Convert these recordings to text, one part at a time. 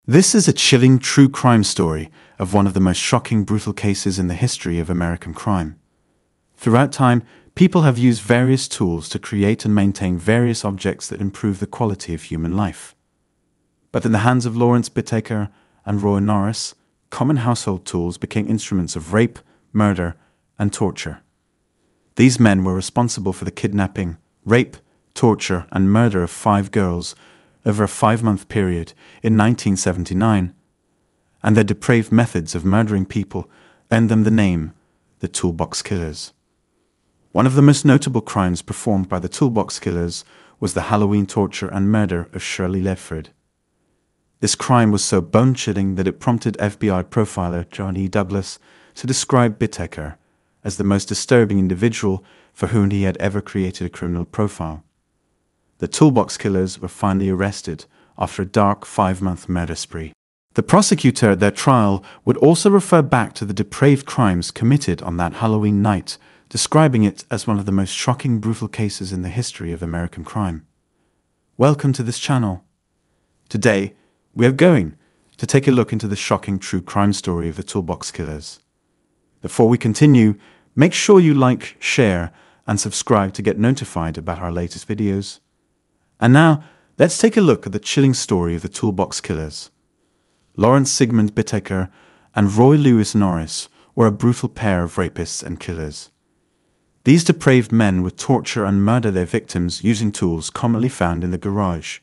This is a chilling true crime story of one of the most shocking, brutal cases in the history of American crime. Throughout time, people have used various tools to create and maintain various objects that improve the quality of human life. But in the hands of Lawrence Bittaker and Roy Norris, common household tools became instruments of rape, murder, and torture. These men were responsible for the kidnapping, rape, torture, and murder of 5 girls over a 5-month period in 1979, and their depraved methods of murdering people earned them the name the Toolbox Killers. One of the most notable crimes performed by the Toolbox Killers was the Halloween torture and murder of Shirley Ledford. This crime was so bone-chilling that it prompted FBI profiler John E. Douglas to describe Bittaker as the most disturbing individual for whom he had ever created a criminal profile. The Toolbox Killers were finally arrested after a dark 5-month murder spree. The prosecutor at their trial would also refer back to the depraved crimes committed on that Halloween night, describing it as one of the most shocking, brutal cases in the history of American crime. Welcome to this channel. Today, we are going to take a look into the shocking true crime story of the Toolbox Killers. Before we continue, make sure you like, share, and subscribe to get notified about our latest videos. And now, let's take a look at the chilling story of the Toolbox Killers. Lawrence Sigmund Bittaker and Roy Lewis Norris were a brutal pair of rapists and killers. These depraved men would torture and murder their victims using tools commonly found in the garage.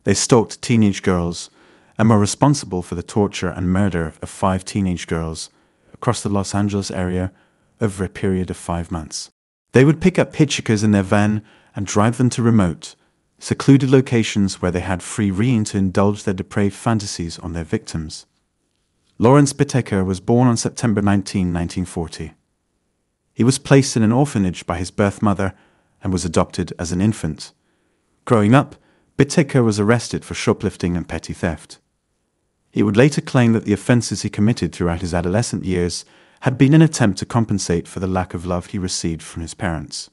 They stalked teenage girls and were responsible for the torture and murder of 5 teenage girls across the Los Angeles area over a period of 5 months. They would pick up hitchhikers in their van and drive them to remote, secluded locations where they had free rein to indulge their depraved fantasies on their victims. Lawrence Bittaker was born on September 19, 1940. He was placed in an orphanage by his birth mother and was adopted as an infant. Growing up, Bittaker was arrested for shoplifting and petty theft. He would later claim that the offenses he committed throughout his adolescent years had been an attempt to compensate for the lack of love he received from his parents.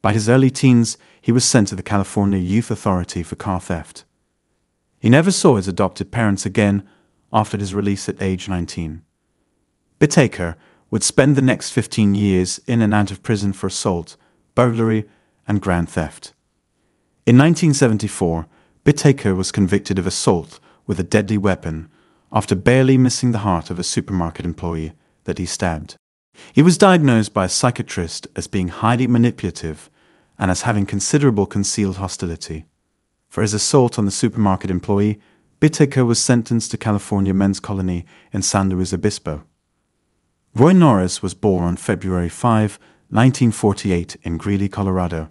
By his early teens, he was sent to the California Youth Authority for car theft. He never saw his adopted parents again after his release at age 19. Bittaker would spend the next 15 years in and out of prison for assault, burglary, and grand theft. In 1974, Bittaker was convicted of assault with a deadly weapon after barely missing the heart of a supermarket employee that he stabbed. He was diagnosed by a psychiatrist as being highly manipulative and as having considerable concealed hostility. For his assault on the supermarket employee, Bittaker was sentenced to California Men's Colony in San Luis Obispo. Roy Norris was born on February 5, 1948 in Greeley, Colorado.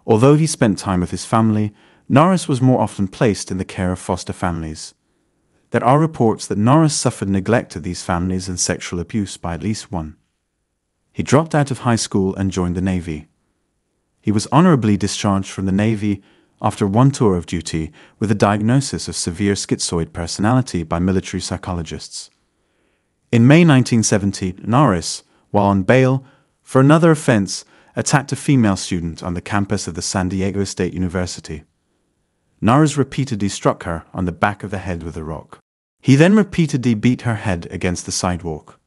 Although he spent time with his family, Norris was more often placed in the care of foster families. There are reports that Norris suffered neglect of these families and sexual abuse by at least one. He dropped out of high school and joined the Navy. He was honorably discharged from the Navy after one tour of duty with a diagnosis of severe schizoid personality by military psychologists. In May 1970, Norris, while on bail for another offense, attacked a female student on the campus of the San Diego State University. Norris repeatedly struck her on the back of the head with a rock. He then repeatedly beat her head against the sidewalk.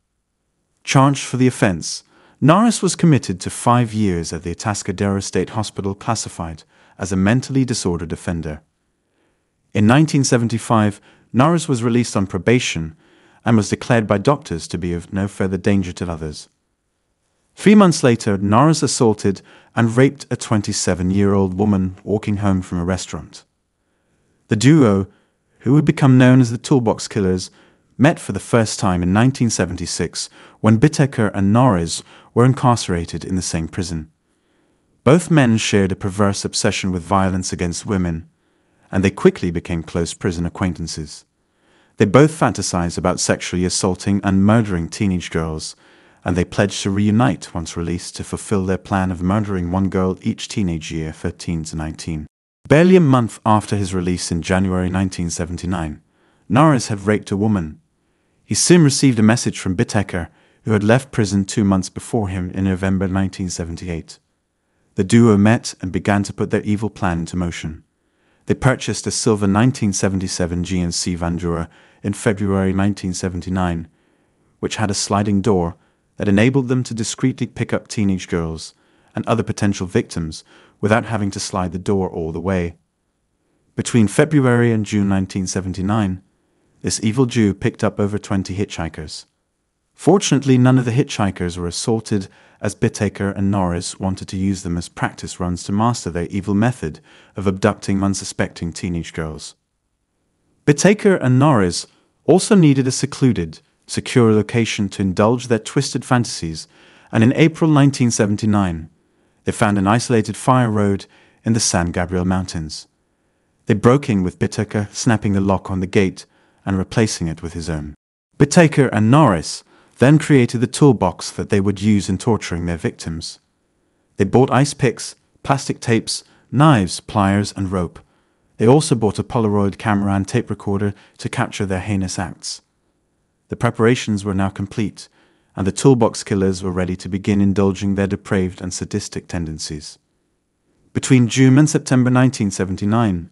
Charged for the offense, Norris was committed to 5 years at the Atascadero State Hospital, classified as a mentally disordered offender. In 1975, Norris was released on probation and was declared by doctors to be of no further danger to others. 3 months later, Norris assaulted and raped a 27-year-old woman walking home from a restaurant. The duo, who would become known as the Toolbox Killers, met for the first time in 1976 when Bittaker and Norris were incarcerated in the same prison. Both men shared a perverse obsession with violence against women, and they quickly became close prison acquaintances. They both fantasized about sexually assaulting and murdering teenage girls, and they pledged to reunite once released to fulfill their plan of murdering one girl each teenage year, 13 to 19. Barely a month after his release in January 1979, Norris had raped a woman. He soon received a message from Bittaker, who had left prison 2 months before him in November 1978. The duo met and began to put their evil plan into motion. They purchased a silver 1977 GMC Vandura in February 1979, which had a sliding door that enabled them to discreetly pick up teenage girls and other potential victims without having to slide the door all the way. Between February and June 1979, this evil Jew picked up over 20 hitchhikers. Fortunately, none of the hitchhikers were assaulted, as Bittaker and Norris wanted to use them as practice runs to master their evil method of abducting unsuspecting teenage girls. Bittaker and Norris also needed a secluded, secure location to indulge their twisted fantasies, and in April 1979, they found an isolated fire road in the San Gabriel Mountains. They broke in with Bittaker snapping the lock on the gate and replacing it with his own. Bittaker and Norris then created the toolbox that they would use in torturing their victims. They bought ice picks, plastic tapes, knives, pliers, and rope. They also bought a Polaroid camera and tape recorder to capture their heinous acts. The preparations were now complete, and the Toolbox Killers were ready to begin indulging their depraved and sadistic tendencies. Between June and September 1979,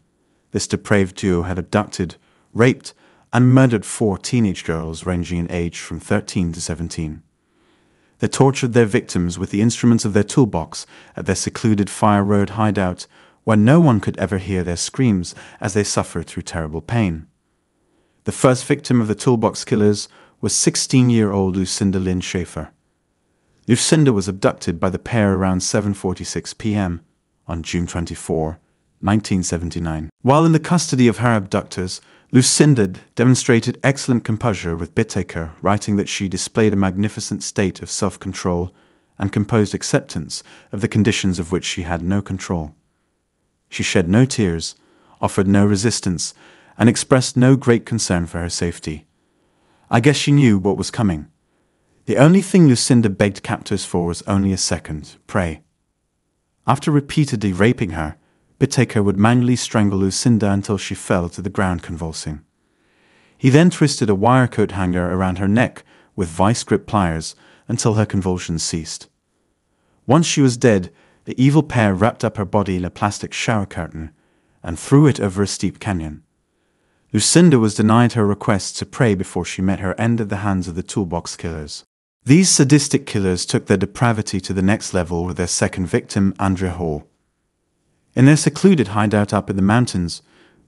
this depraved duo had abducted, raped, and murdered 4 teenage girls ranging in age from 13 to 17. They tortured their victims with the instruments of their toolbox at their secluded fire road hideout, where no one could ever hear their screams as they suffered through terrible pain. The first victim of the Toolbox Killers was 16-year-old Lucinda Lynn Schaefer. Lucinda was abducted by the pair around 7:46 p.m. on June 24, 1979. While in the custody of her abductors, Lucinda demonstrated excellent composure, with Bittaker writing that she displayed a magnificent state of self-control and composed acceptance of the conditions of which she had no control. She shed no tears, offered no resistance, and expressed no great concern for her safety. I guess she knew what was coming. The only thing Lucinda begged captors for was only a second, pray. After repeatedly raping her, Bittaker would manually strangle Lucinda until she fell to the ground convulsing. He then twisted a wire coat hanger around her neck with vice-grip pliers until her convulsions ceased. Once she was dead, the evil pair wrapped up her body in a plastic shower curtain and threw it over a steep canyon. Lucinda was denied her request to pray before she met her end at the hands of the Toolbox Killers. These sadistic killers took their depravity to the next level with their second victim, Andrea Hall. In their secluded hideout up in the mountains,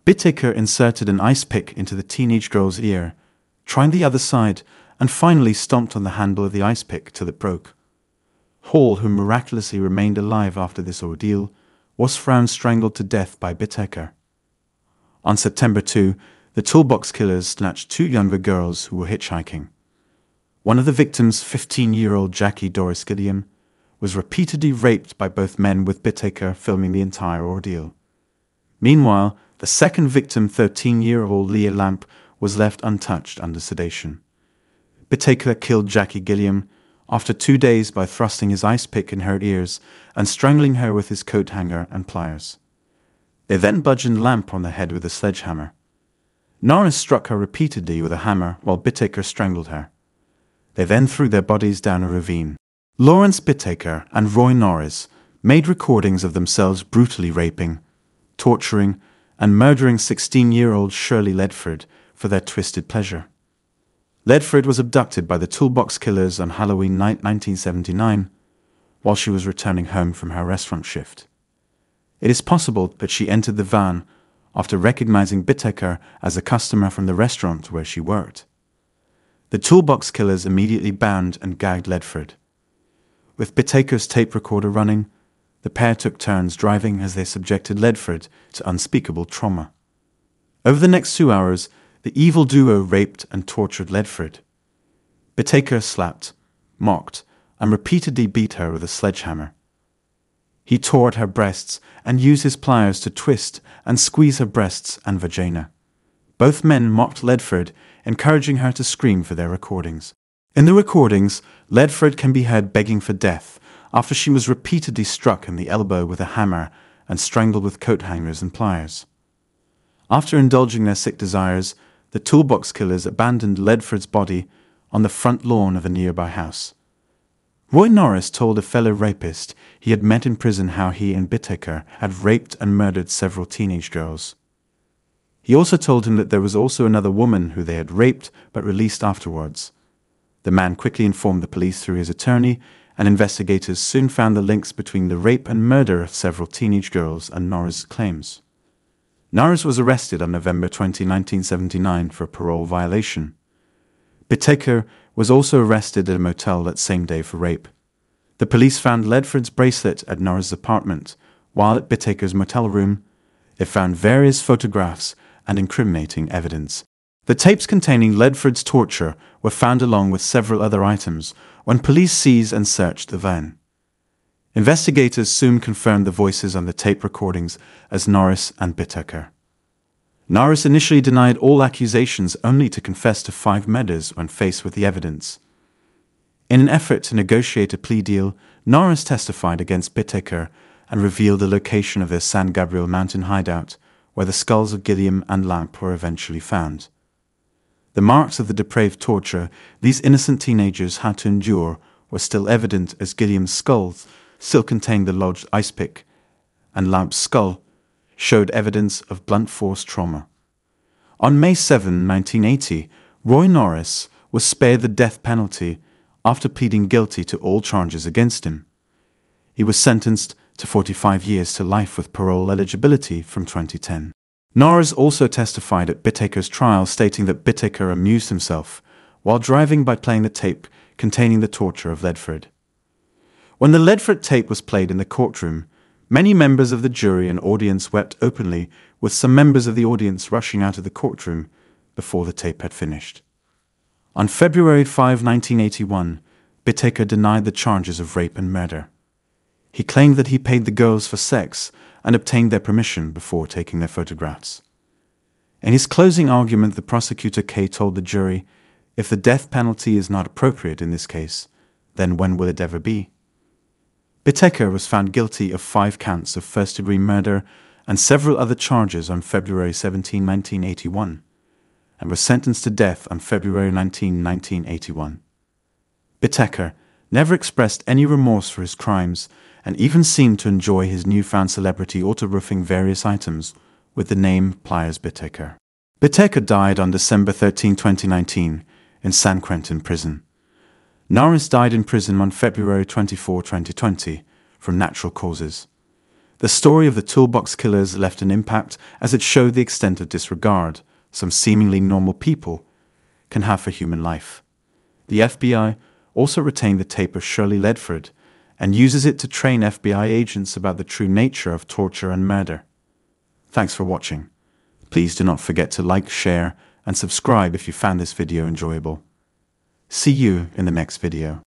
Bittaker inserted an ice pick into the teenage girl's ear, tried the other side, and finally stomped on the handle of the ice pick till it broke. Hall, who miraculously remained alive after this ordeal, was found strangled to death by Bittaker. On September 2, the Toolbox Killers snatched 2 younger girls who were hitchhiking. One of the victims, 15-year-old Jackie Doris Gilliam, was repeatedly raped by both men, with Bittaker filming the entire ordeal. Meanwhile, the second victim, 13-year-old Leah Lamp, was left untouched under sedation. Bittaker killed Jackie Gilliam after 2 days by thrusting his ice pick in her ears and strangling her with his coat hanger and pliers. They then bludgeoned Lamp on the head with a sledgehammer. Norris struck her repeatedly with a hammer while Bittaker strangled her. They then threw their bodies down a ravine. Lawrence Bittaker and Roy Norris made recordings of themselves brutally raping, torturing, and murdering 16-year-old Shirley Ledford for their twisted pleasure. Ledford was abducted by the Toolbox Killers on Halloween night 1979 while she was returning home from her restaurant shift. It is possible that she entered the van after recognizing Bittaker as a customer from the restaurant where she worked. The Toolbox Killers immediately bound and gagged Ledford. With Bittaker's tape recorder running, the pair took turns driving as they subjected Ledford to unspeakable trauma. Over the next 2 hours, the evil duo raped and tortured Ledford. Bittaker slapped, mocked, and repeatedly beat her with a sledgehammer. He tore at her breasts and used his pliers to twist and squeeze her breasts and vagina. Both men mocked Ledford, encouraging her to scream for their recordings. In the recordings, Ledford can be heard begging for death after she was repeatedly struck in the elbow with a hammer and strangled with coat hangers and pliers. After indulging their sick desires, the Toolbox Killers abandoned Ledford's body on the front lawn of a nearby house. Roy Norris told a fellow rapist he had met in prison how he and Bittaker had raped and murdered several teenage girls. He also told him that there was also another woman who they had raped but released afterwards. The man quickly informed the police through his attorney, and investigators soon found the links between the rape and murder of several teenage girls and Norris' claims. Norris was arrested on November 20, 1979 for a parole violation. Bittaker was also arrested at a motel that same day for rape. The police found Ledford's bracelet at Norris' apartment, while at Bittaker's motel room, they found various photographs and incriminating evidence. The tapes containing Ledford's torture were found along with several other items when police seized and searched the van. Investigators soon confirmed the voices on the tape recordings as Norris and Bittaker. Norris initially denied all accusations, only to confess to 5 murders when faced with the evidence. In an effort to negotiate a plea deal, Norris testified against Bittaker and revealed the location of their San Gabriel mountain hideout, where the skulls of Gilliam and Lamp were eventually found. The marks of the depraved torture these innocent teenagers had to endure were still evident, as Gilliam's skull still contained the lodged ice pick, and Lamp's skull showed evidence of blunt force trauma. On May 7, 1980, Roy Norris was spared the death penalty after pleading guilty to all charges against him. He was sentenced to 45 years to life with parole eligibility from 2010. Norris also testified at Bittaker's trial, stating that Bittaker amused himself while driving by playing the tape containing the torture of Ledford. When the Ledford tape was played in the courtroom, many members of the jury and audience wept openly, with some members of the audience rushing out of the courtroom before the tape had finished. On February 5, 1981, Bittaker denied the charges of rape and murder. He claimed that he paid the girls for sex and obtained their permission before taking their photographs. In his closing argument, the prosecutor Kay told the jury, "If the death penalty is not appropriate in this case, then when will it ever be?" Bittaker was found guilty of 5 counts of first-degree murder and several other charges on February 17, 1981, and was sentenced to death on February 19, 1981. Bittaker never expressed any remorse for his crimes and even seemed to enjoy his newfound celebrity, auto-roofing various items with the name Pliers Bittaker. Bittaker died on December 13, 2019 in San Quentin prison. Norris died in prison on February 24, 2020 from natural causes. The story of the Toolbox Killers left an impact, as it showed the extent of disregard some seemingly normal people can have for human life. The FBI also retained the tape of Shirley Ledford and uses it to train FBI agents about the true nature of torture and murder. Thanks for watching. Please do not forget to like, share, and subscribe if you found this video enjoyable. See you in the next video.